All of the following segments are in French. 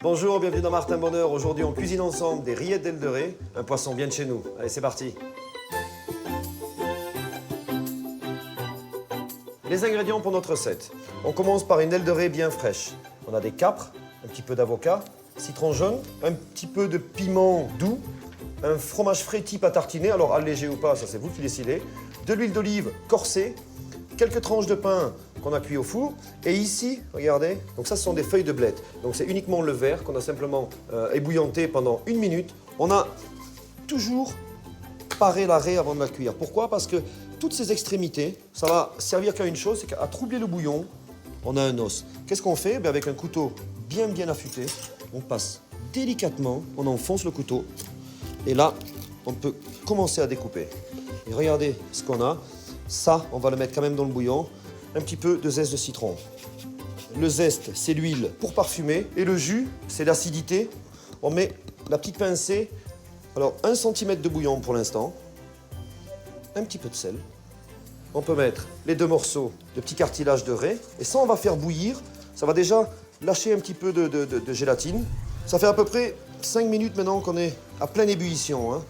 Bonjour, bienvenue dans Martin Bonheur. Aujourd'hui, on cuisine ensemble des rillettes d'ailes de raie, un poisson bien de chez nous. Allez, c'est parti. Les ingrédients pour notre recette. On commence par une aile de raie bien fraîche. On a des capres, un petit peu d'avocat, citron jaune, un petit peu de piment doux, un fromage frais type à tartiner, alors allégé ou pas, ça c'est vous qui décidez, de l'huile d'olive corsée, quelques tranches de pain qu'on a cuit au four. Et ici, regardez, donc ça ce sont des feuilles de blette. Donc c'est uniquement le verre qu'on a simplement ébouillanté pendant 1 minute. On a toujours paré la raie avant de la cuire. Pourquoi? Parce que toutes ces extrémités, ça va servir qu'à une chose, c'est qu'à troubler le bouillon, on a un os. Qu'est-ce qu'on fait? Avec un couteau bien affûté, on passe délicatement, on enfonce le couteau. Et là, on peut commencer à découper. Et regardez ce qu'on a. Ça, on va le mettre quand même dans le bouillon. Un petit peu de zeste de citron. Le zeste, c'est l'huile pour parfumer. Et le jus, c'est l'acidité. On met la petite pincée. Alors, 1 cm de bouillon pour l'instant. Un petit peu de sel. On peut mettre les 2 morceaux de petits cartilages de raie. Et ça, on va faire bouillir. Ça va déjà lâcher un petit peu de gélatine. Ça fait à peu près 5 minutes maintenant qu'on est à pleine ébullition, hein.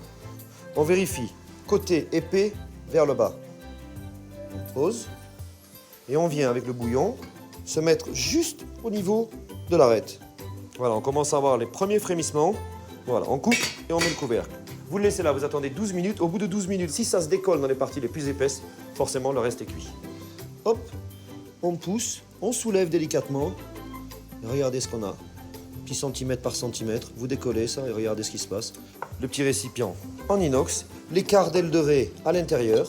On vérifie. Côté épais vers le bas. On pose. Et on vient avec le bouillon se mettre juste au niveau de l'arête. Voilà, on commence à avoir les premiers frémissements. Voilà, on coupe et on met le couvercle. Vous le laissez là, vous attendez 12 minutes. Au bout de 12 minutes, si ça se décolle dans les parties les plus épaisses, forcément le reste est cuit. Hop, on pousse, on soulève délicatement. Et regardez ce qu'on a. Petit centimètre par centimètre, vous décollez ça et regardez ce qui se passe. Le petit récipient en inox, les quarts d'aile de raie à l'intérieur.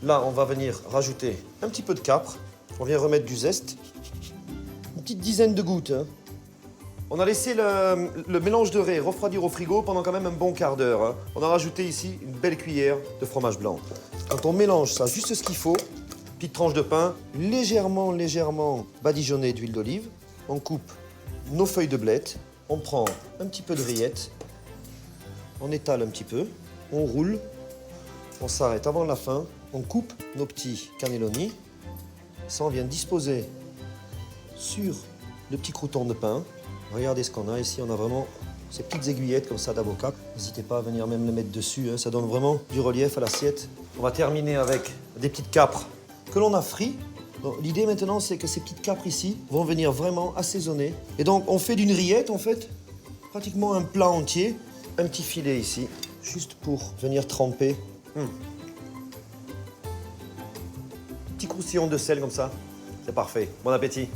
Là, on va venir rajouter un petit peu de capre. On vient remettre du zeste. Une petite dizaine de gouttes, hein. On a laissé le mélange de raie refroidir au frigo pendant quand même un bon quart d'heure, hein. On a rajouté ici une belle cuillère de fromage blanc. Quand on mélange ça, juste ce qu'il faut, petite tranche de pain, légèrement badigeonnée d'huile d'olive. On coupe nos feuilles de blette. On prend un petit peu de rillettes. On étale un petit peu. On roule. On s'arrête avant la fin. On coupe nos petits cannelloni. Ça, on vient disposer sur le petit crouton de pain. Regardez ce qu'on a ici. On a vraiment ces petites aiguillettes comme ça d'avocat. N'hésitez pas à venir même le mettre dessus, hein. Ça donne vraiment du relief à l'assiette. On va terminer avec des petites capres que l'on a frites. L'idée maintenant, c'est que ces petites capres ici vont venir vraiment assaisonner. Et donc, on fait d'une rillette, en fait, pratiquement un plat entier. Un petit filet ici, juste pour venir tremper. Petit croustillon de sel comme ça, c'est parfait. Bon appétit.